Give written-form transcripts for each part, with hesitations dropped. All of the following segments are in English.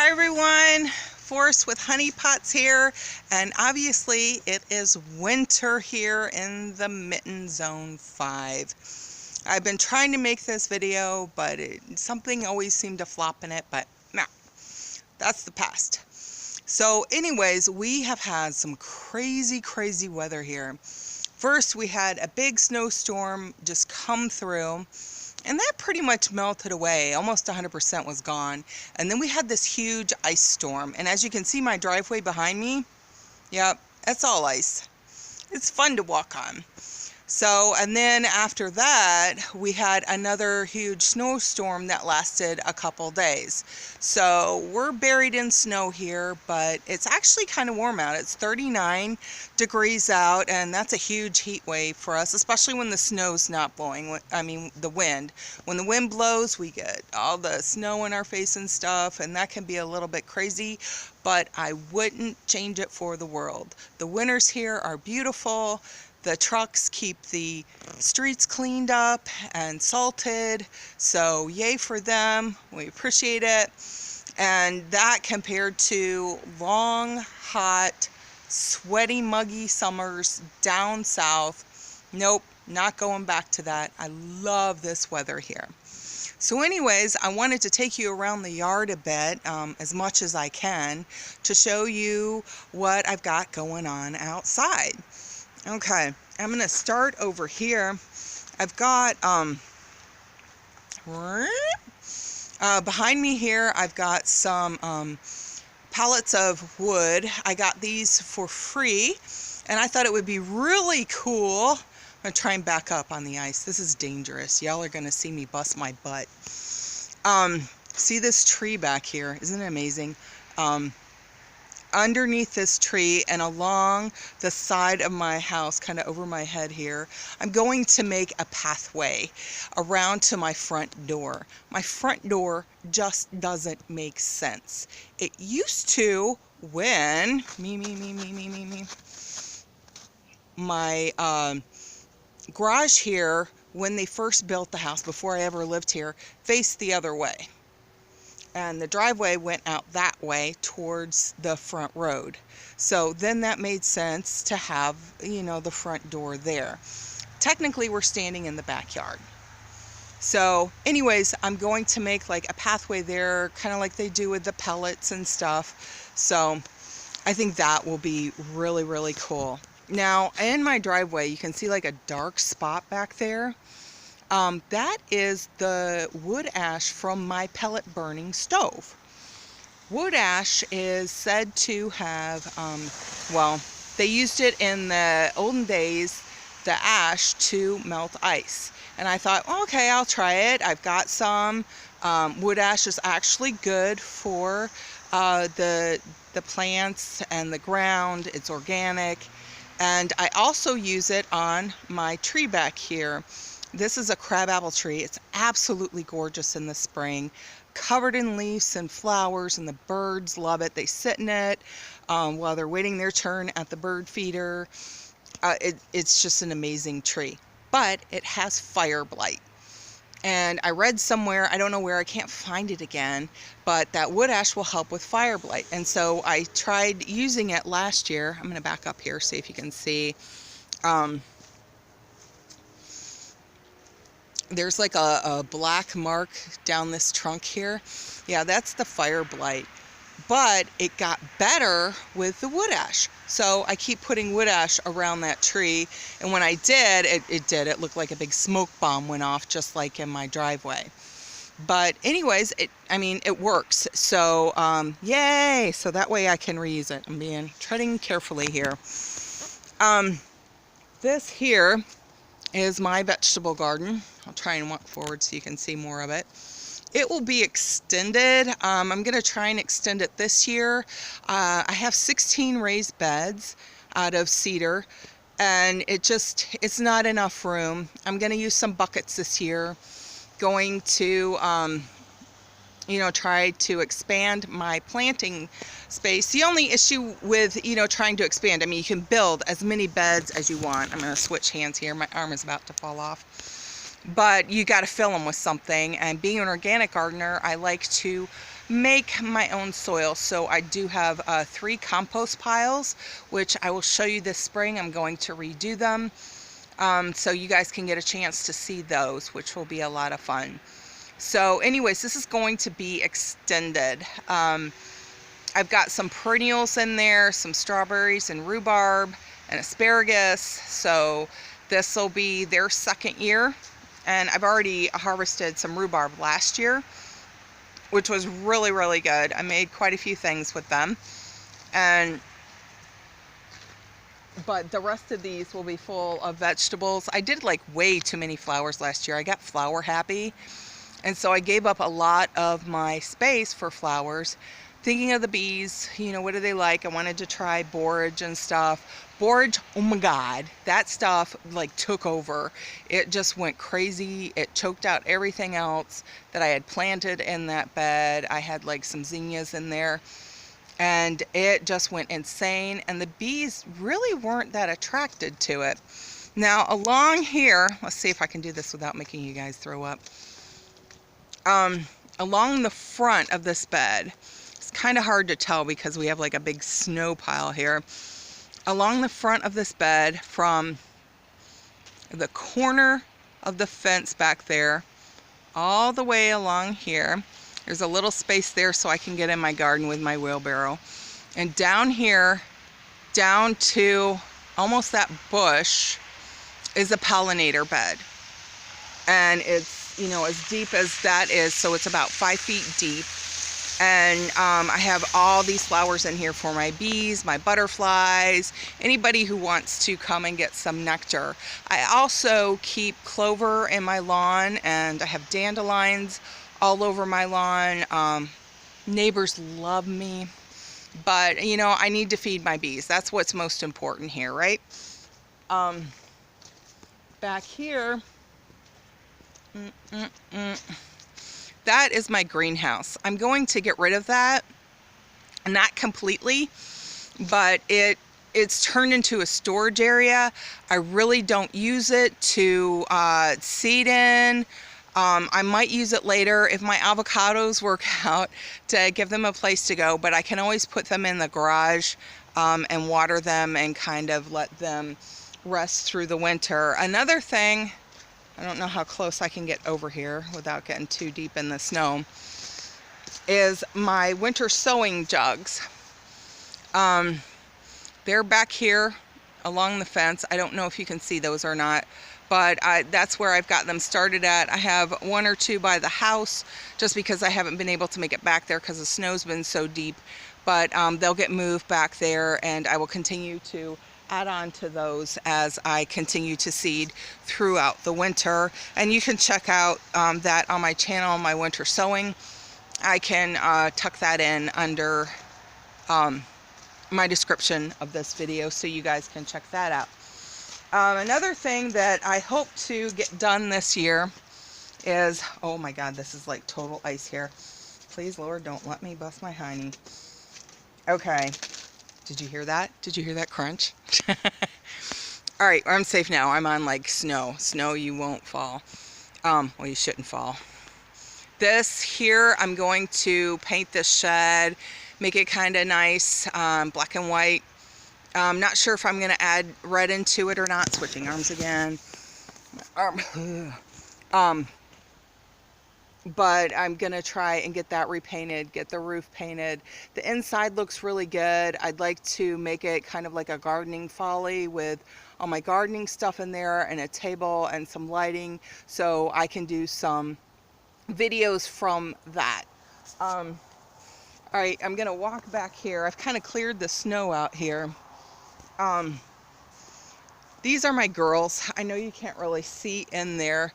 Hi everyone, Forrest with Honey Pots here, and obviously it is winter here in the Mitten Zone 5. I've been trying to make this video, but something always seemed to flop in it, but no, that's the past. So anyways, we have had some crazy weather here. First, we had a big snowstorm just come through, and that pretty much melted away. Almost 100% was gone. And then we had this huge ice storm. And as you can see my driveway behind me, yep, that's all ice. It's fun to walk on. So, and then after that, we had another huge snowstorm that lasted a couple days. So we're buried in snow here, but it's actually kind of warm out. It's 39 degrees out, and that's a huge heat wave for us, especially when the snow's not blowing. I mean, the wind. When the wind blows, we get all the snow in our face and stuff, and that can be a little bit crazy, but I wouldn't change it for the world. The winters here are beautiful. The trucks keep the streets cleaned up and salted, so yay for them. We appreciate it. And that compared to long, hot, sweaty, muggy summers down south, nope, not going back to that. I love this weather here. So anyways, I wanted to take you around the yard a bit, as much as I can, to show you what I've got going on outside. Okay, I'm going to start over here. I've got, behind me here, I've got some pallets of wood. I got these for free, and I thought it would be really cool. I'm going to try and back up on the ice. This is dangerous. Y'all are going to see me bust my butt. See this tree back here? Isn't it amazing? Underneath this tree and along the side of my house, kind of over my head here, I'm going to make a pathway around to my front door. My front door just doesn't make sense. It used to when my garage here, when they first built the house, before I ever lived here, faced the other way. And the driveway went out that way towards the front road. So then that made sense to have, you know, the front door there. Technically, we're standing in the backyard. So anyways, I'm going to make like a pathway there, kind of like they do with the pellets and stuff. So I think that will be really cool. Now, in my driveway, you can see like a dark spot back there. That is the wood ash from my pellet burning stove. Wood ash is said to have, well, they used it in the olden days, the ash, to melt ice. And I thought, okay, I'll try it. I've got some. Wood ash is actually good for the plants and the ground. It's organic. And I also use it on my tree back here. This is a crabapple tree. It's absolutely gorgeous in the spring, covered in leaves and flowers, and the birds love it. They sit in it while they're waiting their turn at the bird feeder. It's just an amazing tree, but it has fire blight. And I read somewhere, I don't know where, I can't find it again, but that wood ash will help with fire blight. And so I tried using it last year. I'm going to back up here, see if you can see. There's like a black mark down this trunk here. Yeah, that's the fire blight. But it got better with the wood ash. So I keep putting wood ash around that tree. And when I did, it looked like a big smoke bomb went off, just like in my driveway. But anyways, it works. So, yay! So that way I can reuse it. I'm treading carefully here. This here is my vegetable garden. I'll try and walk forward so you can see more of it. It will be extended. I'm going to try and extend it this year. I have 16 raised beds out of cedar, and it's not enough room. I'm going to use some buckets this year. Going to try to expand my planting space. The only issue with, trying to expand, you can build as many beds as you want. I'm going to switch hands here. My arm is about to fall off. But you got to fill them with something. And being an organic gardener, I like to make my own soil. So I do have 3 compost piles, which I will show you this spring. I'm going to redo them, so you guys can get a chance to see those, which will be a lot of fun. So anyways, this is going to be extended. I've got some perennials in there, some strawberries and rhubarb and asparagus. So this will be their second year. And I've already harvested some rhubarb last year, which was really, really good. I made quite a few things with them. But the rest of these will be full of vegetables. I did like way too many flowers last year. I got flower happy. And so I gave up a lot of my space for flowers. Thinking of the bees, you know, what do they like? I wanted to try borage and stuff. Borage, oh my God, that stuff like took over. It just went crazy. It choked out everything else that I had planted in that bed. I had like some zinnias in there, and it just went insane. And the bees really weren't that attracted to it. Now along here, let's see if I can do this without making you guys throw up. Along the front of this bed, it's kind of hard to tell because we have like a big snow pile here. Along the front of this bed, from the corner of the fence back there all the way along here, there's a little space there so I can get in my garden with my wheelbarrow. And down here, down to almost that bush, is a pollinator bed. And it's, you know, as deep as that is, so it's about 5 feet deep. And I have all these flowers in here for my bees, my butterflies, anybody who wants to come and get some nectar. I also keep clover in my lawn, and I have dandelions all over my lawn. Neighbors love me, but you know, I need to feed my bees. That's what's most important here, right? Back here, that is my greenhouse. I'm going to get rid of that, not completely, but it's turned into a storage area. I really don't use it to seed in. I might use it later if my avocados work out to give them a place to go, but I can always put them in the garage and water them and kind of let them rest through the winter. Another thing, I don't know how close I can get over here without getting too deep in the snow, is my winter sowing jugs. They're back here along the fence. I don't know if you can see those or not, but that's where I've got them started at. I have 1 or 2 by the house just because I haven't been able to make it back there because the snow's been so deep, but they'll get moved back there, and I will continue to add on to those as I continue to seed throughout the winter. And you can check out that on my channel, my winter sowing. I can tuck that in under my description of this video so you guys can check that out. Another thing that I hope to get done this year is, oh my God, this is like total ice here. Please, Lord, don't let me bust my hiney. Okay. Did you hear that? Did you hear that crunch? All right, I'm safe now. I'm on like snow. Snow, you won't fall. Well, you shouldn't fall. This here, I'm going to paint this shed, make it kind of nice, black and white. I'm not sure if I'm going to add red into it or not. Switching arms again. But I'm gonna try and get that repainted, get the roof painted. The inside looks really good. I'd like to make it kind of like a gardening folly with all my gardening stuff in there and a table and some lighting, so I can do some videos from that. All right, I'm gonna walk back here. I've kind of cleared the snow out here. These are my girls. I know you can't really see in there.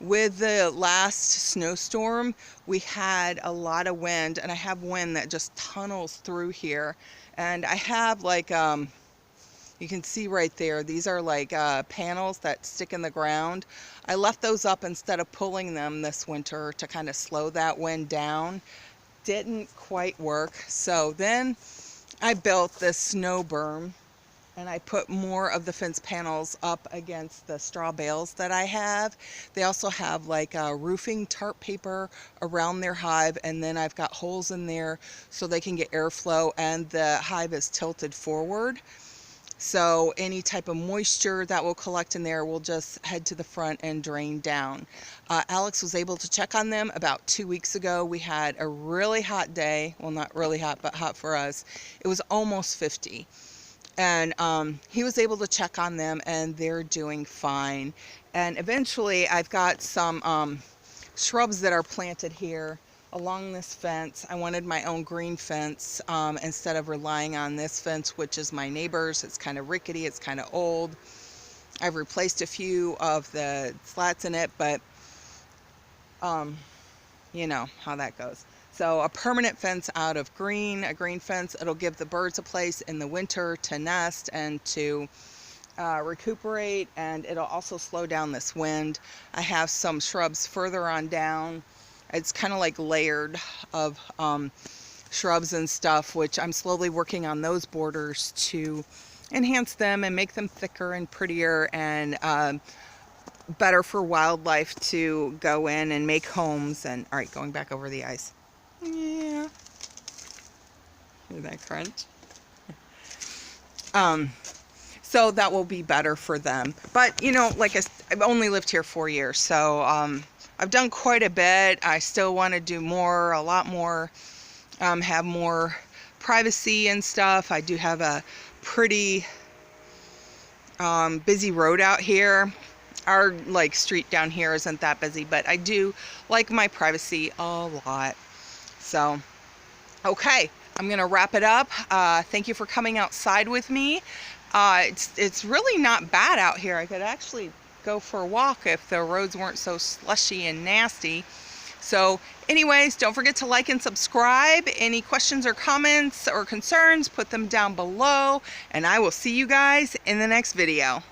With the last snowstorm, we had a lot of wind, and I have wind that just tunnels through here. And I have like, you can see right there, these are like panels that stick in the ground. I left those up instead of pulling them this winter to kind of slow that wind down. Didn't quite work. So then I built this snow berm and I put more of the fence panels up against the straw bales that I have. They also have like a roofing tarp paper around their hive, and then I've got holes in there so they can get airflow, and the hive is tilted forward. So any type of moisture that will collect in there will just head to the front and drain down. Alex was able to check on them about 2 weeks ago. We had a really hot day. Well, not really hot, but hot for us. It was almost 50. And he was able to check on them, and they're doing fine. And eventually I've got some shrubs that are planted here along this fence. I wanted my own green fence instead of relying on this fence, which is my neighbor's. It's kind of rickety, it's kind of old. I've replaced a few of the slats in it, but you know how that goes. So a permanent fence out of green, a green fence, it'll give the birds a place in the winter to nest and to recuperate, and it'll also slow down this wind. I have some shrubs further on down. It's kind of like layered of shrubs and stuff, which I'm slowly working on those borders to enhance them and make them thicker and prettier and better for wildlife to go in and make homes. And all right, going back over the ice. Yeah. Hear that crunch? So that will be better for them. But, you know, like I've only lived here 4 years, so I've done quite a bit. I still want to do more, a lot more, have more privacy and stuff. I do have a pretty busy road out here. Our like street down here isn't that busy, but I do like my privacy a lot. So, okay, I'm gonna wrap it up. Thank you for coming outside with me. It's really not bad out here. I could actually go for a walk if the roads weren't so slushy and nasty. So anyways, don't forget to like and subscribe. Any questions or comments or concerns, put them down below, and I will see you guys in the next video.